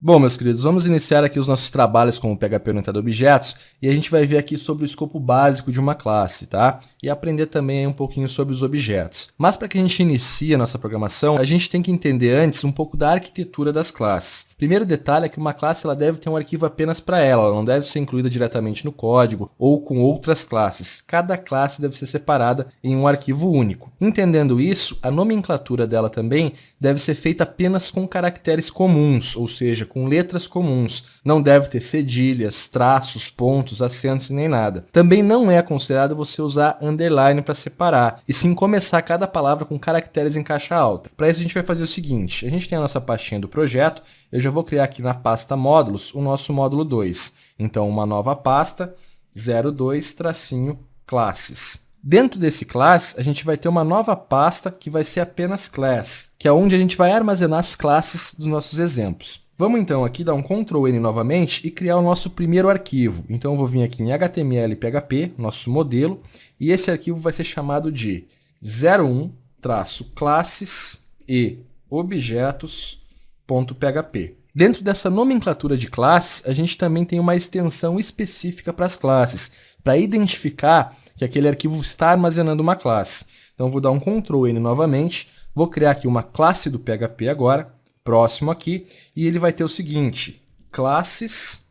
Bom, meus queridos, vamos iniciar aqui os nossos trabalhos com o PHP Orientado a Objetos e a gente vai ver aqui sobre o escopo básico de uma classe, tá? E aprender também um pouquinho sobre os objetos. Mas para que a gente inicie a nossa programação, a gente tem que entender antes um pouco da arquitetura das classes. Primeiro detalhe é que uma classe ela deve ter um arquivo apenas para ela não deve ser incluída diretamente no código ou com outras classes. Cada classe deve ser separada em um arquivo único. Entendendo isso, a nomenclatura dela também deve ser feita apenas com caracteres comuns, ou seja, com letras comuns. Não deve ter cedilhas, traços, pontos, acentos e nem nada. Também não é aconselhado você usar underline para separar, e sim começar cada palavra com caracteres em caixa alta. Para isso a gente vai fazer o seguinte, a gente tem a nossa pastinha do projeto, eu já vou criar aqui na pasta módulos o nosso módulo 2. Então uma nova pasta, 02-classes. Dentro desse class, a gente vai ter uma nova pasta que vai ser apenas class, que é onde a gente vai armazenar as classes dos nossos exemplos. Vamos então aqui dar um Ctrl N novamente e criar o nosso primeiro arquivo. Então eu vou vir aqui em HTML e PHP, nosso modelo, e esse arquivo vai ser chamado de 01-classes e objetos.php. Dentro dessa nomenclatura de classes, a gente também tem uma extensão específica para as classes, para identificar que aquele arquivo está armazenando uma classe. Então eu vou dar um Ctrl N novamente, vou criar aqui uma classe do PHP agora, próximo aqui, e ele vai ter o seguinte, classes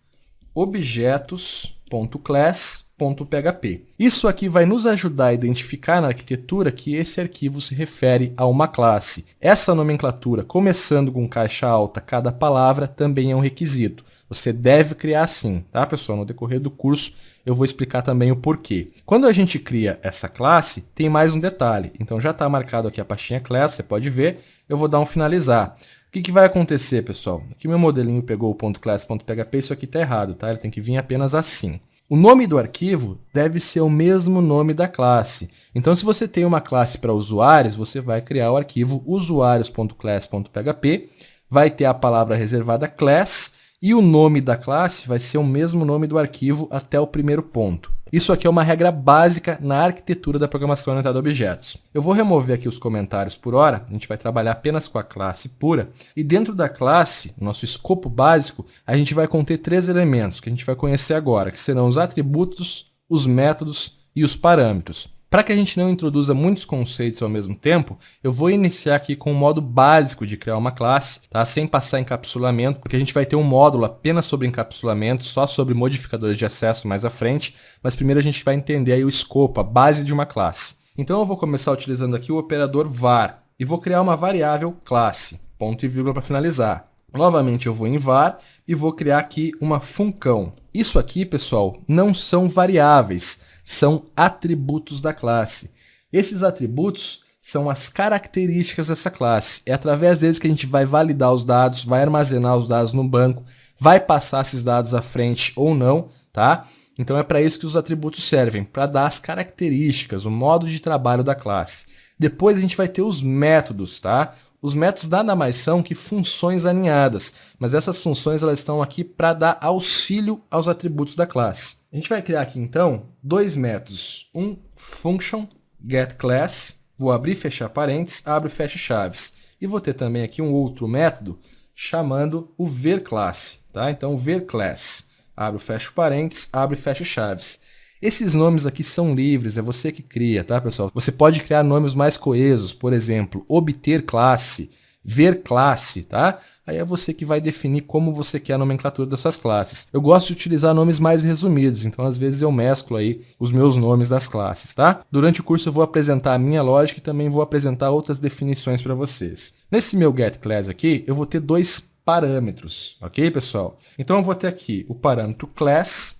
objetos.class.php. Isso aqui vai nos ajudar a identificar na arquitetura que esse arquivo se refere a uma classe. Essa nomenclatura, começando com caixa alta cada palavra, também é um requisito. Você deve criar assim, tá, pessoal? No decorrer do curso eu vou explicar também o porquê. Quando a gente cria essa classe, tem mais um detalhe. Então já está marcado aqui a pastinha class, você pode ver. Eu vou dar um finalizar. O que vai acontecer, pessoal? Aqui meu modelinho pegou o .class.php, isso aqui está errado, tá? Ele tem que vir apenas assim. O nome do arquivo deve ser o mesmo nome da classe. Então, se você tem uma classe para usuários, você vai criar o arquivo usuários.class.php, vai ter a palavra reservada class, e o nome da classe vai ser o mesmo nome do arquivo até o primeiro ponto. Isso aqui é uma regra básica na arquitetura da programação orientada a objetos. Eu vou remover aqui os comentários por hora, a gente vai trabalhar apenas com a classe pura, e dentro da classe, nosso escopo básico, a gente vai conter 3 elementos que a gente vai conhecer agora, que serão os atributos, os métodos e os parâmetros. Para que a gente não introduza muitos conceitos ao mesmo tempo, eu vou iniciar aqui com o modo básico de criar uma classe, tá? Sem passar encapsulamento, porque a gente vai ter um módulo apenas sobre encapsulamento, só sobre modificadores de acesso mais à frente, mas primeiro a gente vai entender aí o escopo, a base de uma classe. Então eu vou começar utilizando aqui o operador var, e vou criar uma variável classe, ponto e vírgula para finalizar. Novamente eu vou em var e vou criar aqui uma funcão. Isso aqui, pessoal, não são variáveis, são atributos da classe. Esses atributos são as características dessa classe. É através deles que a gente vai validar os dados, vai armazenar os dados no banco, vai passar esses dados à frente ou não, tá? Então é para isso que os atributos servem, para dar as características, o modo de trabalho da classe. Depois a gente vai ter os métodos, tá? Os métodos nada mais são que funções alinhadas, mas essas funções elas estão aqui para dar auxílio aos atributos da classe. A gente vai criar aqui então 2 métodos, um function getClass, vou abrir e fechar parênteses, abro e fecho chaves, e vou ter também aqui um outro método chamando o verClass, tá? Então verClass, abro e fecho parênteses, abro e fecho chaves. Esses nomes aqui são livres, é você que cria, tá, pessoal? Você pode criar nomes mais coesos, por exemplo, obter classe, ver classe, tá? Aí é você que vai definir como você quer a nomenclatura das suas classes. Eu gosto de utilizar nomes mais resumidos, então às vezes eu mesclo aí os meus nomes das classes, tá? Durante o curso eu vou apresentar a minha lógica e também vou apresentar outras definições para vocês. Nesse meu getClass aqui, eu vou ter 2 parâmetros, ok, pessoal? Então eu vou ter aqui o parâmetro class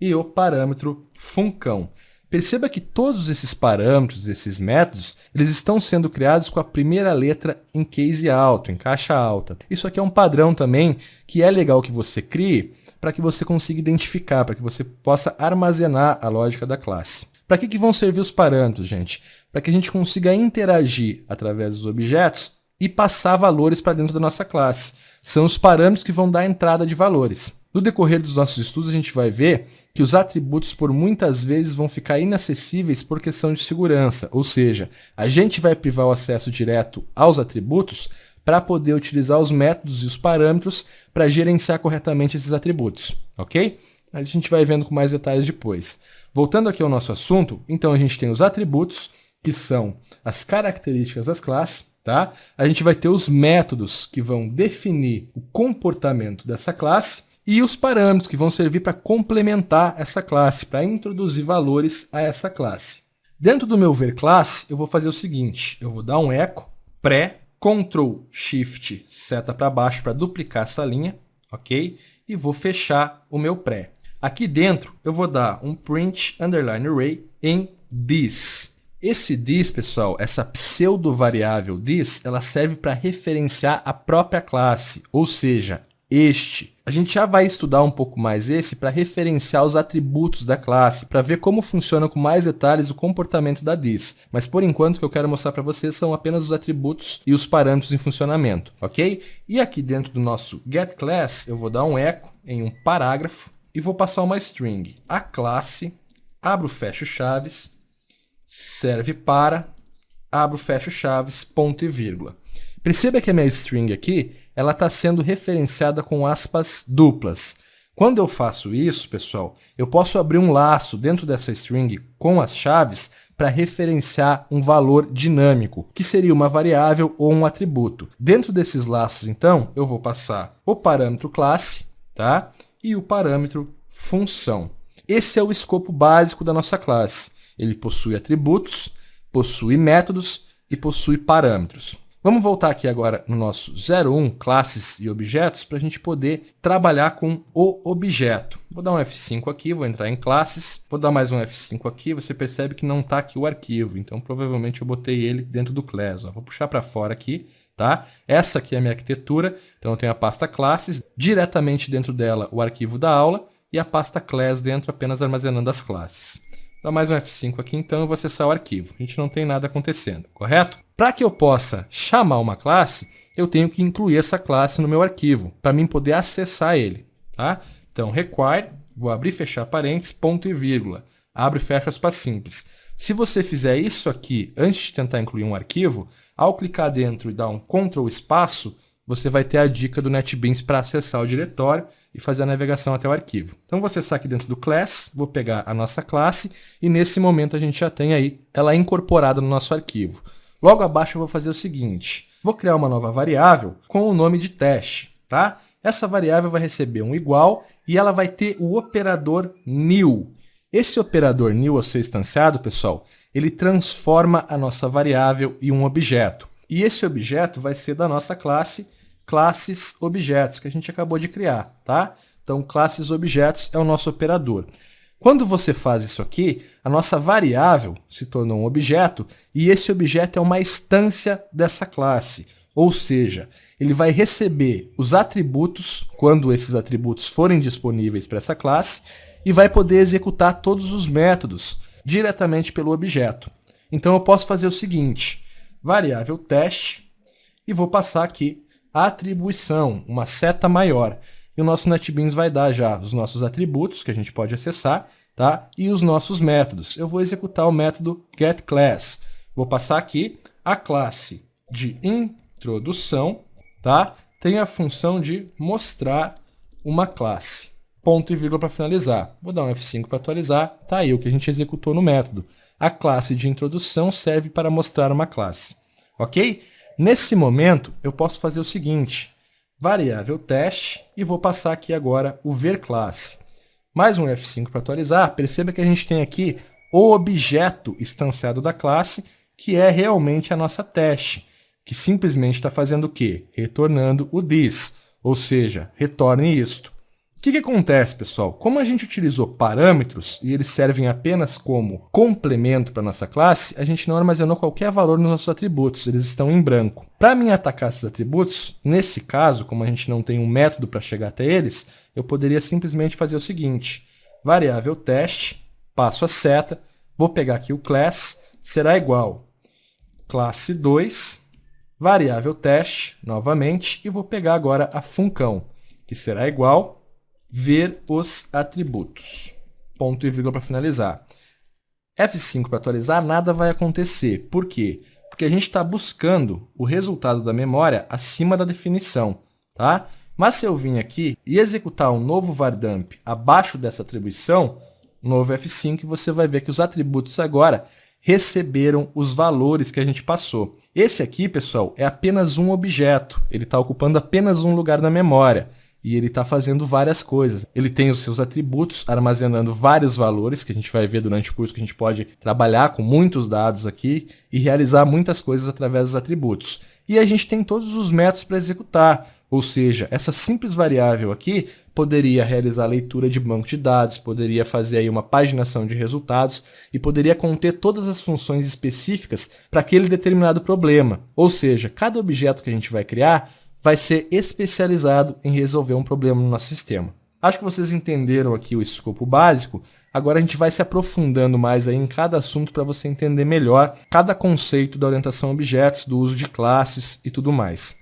e o parâmetro funcão. Perceba que todos esses parâmetros, esses métodos, eles estão sendo criados com a primeira letra em case alto, em caixa alta. Isso aqui é um padrão também que é legal que você crie para que você consiga identificar, para que você possa armazenar a lógica da classe. Para que vão servir os parâmetros, gente? Para que a gente consiga interagir através dos objetos e passar valores para dentro da nossa classe. São os parâmetros que vão dar a entrada de valores. No decorrer dos nossos estudos, a gente vai ver que os atributos por muitas vezes vão ficar inacessíveis por questão de segurança, ou seja, a gente vai privar o acesso direto aos atributos para poder utilizar os métodos e os parâmetros para gerenciar corretamente esses atributos, ok? Mas a gente vai vendo com mais detalhes depois. Voltando aqui ao nosso assunto, então a gente tem os atributos, que são as características das classes, tá? A gente vai ter os métodos que vão definir o comportamento dessa classe e os parâmetros que vão servir para complementar essa classe, para introduzir valores a essa classe. Dentro do meu ver classe, eu vou fazer o seguinte, eu vou dar um echo pré, Ctrl Shift seta para baixo para duplicar essa linha, ok? E vou fechar o meu pré. Aqui dentro eu vou dar um print underline array em this. Esse this, pessoal, essa pseudo variável this, ela serve para referenciar a própria classe, ou seja, este. A gente já vai estudar um pouco mais esse para referenciar os atributos da classe, para ver como funciona com mais detalhes o comportamento da this. Mas por enquanto o que eu quero mostrar para vocês são apenas os atributos e os parâmetros em funcionamento, ok? E aqui dentro do nosso getClass eu vou dar um echo em um parágrafo e vou passar uma string. A classe, abro, fecho chaves, serve para, abro, fecho chaves, ponto e vírgula. Perceba que a minha string aqui, ela está sendo referenciada com aspas duplas. Quando eu faço isso, pessoal, eu posso abrir um laço dentro dessa string com as chaves para referenciar um valor dinâmico, que seria uma variável ou um atributo. Dentro desses laços, então, eu vou passar o parâmetro classe, tá? E o parâmetro função. Esse é o escopo básico da nossa classe. Ele possui atributos, possui métodos e possui parâmetros. Vamos voltar aqui agora no nosso 01, classes e objetos, para a gente poder trabalhar com o objeto. Vou dar um F5 aqui, vou entrar em classes, vou dar mais um F5 aqui, você percebe que não está aqui o arquivo, então provavelmente eu botei ele dentro do class. Ó. Vou puxar para fora aqui, tá? Essa aqui é a minha arquitetura, então eu tenho a pasta classes, diretamente dentro dela o arquivo da aula, e a pasta class dentro apenas armazenando as classes. Dá mais um F5 aqui, então eu vou acessar o arquivo. A gente não tem nada acontecendo, correto? Para que eu possa chamar uma classe, eu tenho que incluir essa classe no meu arquivo, para mim poder acessar ele, tá? Então, require, vou abrir e fechar parênteses, ponto e vírgula. Abre e fecha aspas simples. Se você fizer isso aqui antes de tentar incluir um arquivo, ao clicar dentro e dar um Ctrl espaço, você vai ter a dica do NetBeans para acessar o diretório e fazer a navegação até o arquivo. Então, vou acessar aqui dentro do class, vou pegar a nossa classe e nesse momento a gente já tem aí ela incorporada no nosso arquivo. Logo abaixo eu vou fazer o seguinte, vou criar uma nova variável com o nome de teste, tá? Essa variável vai receber um igual e ela vai ter o operador new. Esse operador new a ser instanciado, pessoal, ele transforma a nossa variável em um objeto. E esse objeto vai ser da nossa classe classes objetos, que a gente acabou de criar, tá? Então, classes objetos é o nosso operador. Quando você faz isso aqui, a nossa variável se tornou um objeto e esse objeto é uma instância dessa classe. Ou seja, ele vai receber os atributos, quando esses atributos forem disponíveis para essa classe, e vai poder executar todos os métodos diretamente pelo objeto. Então, eu posso fazer o seguinte, variável teste, e vou passar aqui a atribuição, uma seta maior. E o nosso NetBeans vai dar já os nossos atributos, que a gente pode acessar, tá? E os nossos métodos. Eu vou executar o método getClass. Vou passar aqui a classe de introdução, tá? Tem a função de mostrar uma classe. Ponto e vírgula para finalizar. Vou dar um F5 para atualizar. Tá aí o que a gente executou no método. A classe de introdução serve para mostrar uma classe. Ok? Nesse momento, eu posso fazer o seguinte, variável teste, e vou passar aqui agora o verClass. Mais um F5 para atualizar, perceba que a gente tem aqui o objeto instanciado da classe, que é realmente a nossa teste, que simplesmente está fazendo o quê? Retornando o this, ou seja, retorne isto. O que acontece, pessoal? Como a gente utilizou parâmetros e eles servem apenas como complemento para a nossa classe, a gente não armazenou qualquer valor nos nossos atributos, eles estão em branco. Para mim atacar esses atributos, nesse caso, como a gente não tem um método para chegar até eles, eu poderia simplesmente fazer o seguinte, variável teste, passo a seta, vou pegar aqui o class, será igual classe 2, variável teste, novamente, e vou pegar agora a funcão, que será igual ver os atributos. Ponto e vírgula para finalizar. F5 para atualizar, nada vai acontecer. Por quê? porque a gente está buscando o resultado da memória acima da definição, tá? Mas se eu vim aqui e executar um novo vardamp abaixo dessa atribuição, novo F5, você vai ver que os atributos agora receberam os valores que a gente passou. Esse aqui, pessoal, é apenas um objeto. Ele está ocupando apenas um lugar na memória. E ele está fazendo várias coisas. Ele tem os seus atributos, armazenando vários valores, que a gente vai ver durante o curso, que a gente pode trabalhar com muitos dados aqui e realizar muitas coisas através dos atributos. E a gente tem todos os métodos para executar. Ou seja, essa simples variável aqui poderia realizar leitura de banco de dados, poderia fazer aí uma paginação de resultados e poderia conter todas as funções específicas para aquele determinado problema. Ou seja, cada objeto que a gente vai criar vai ser especializado em resolver um problema no nosso sistema. Acho que vocês entenderam aqui o escopo básico. Agora a gente vai se aprofundando mais aí em cada assunto para você entender melhor cada conceito da orientação a objetos, do uso de classes e tudo mais.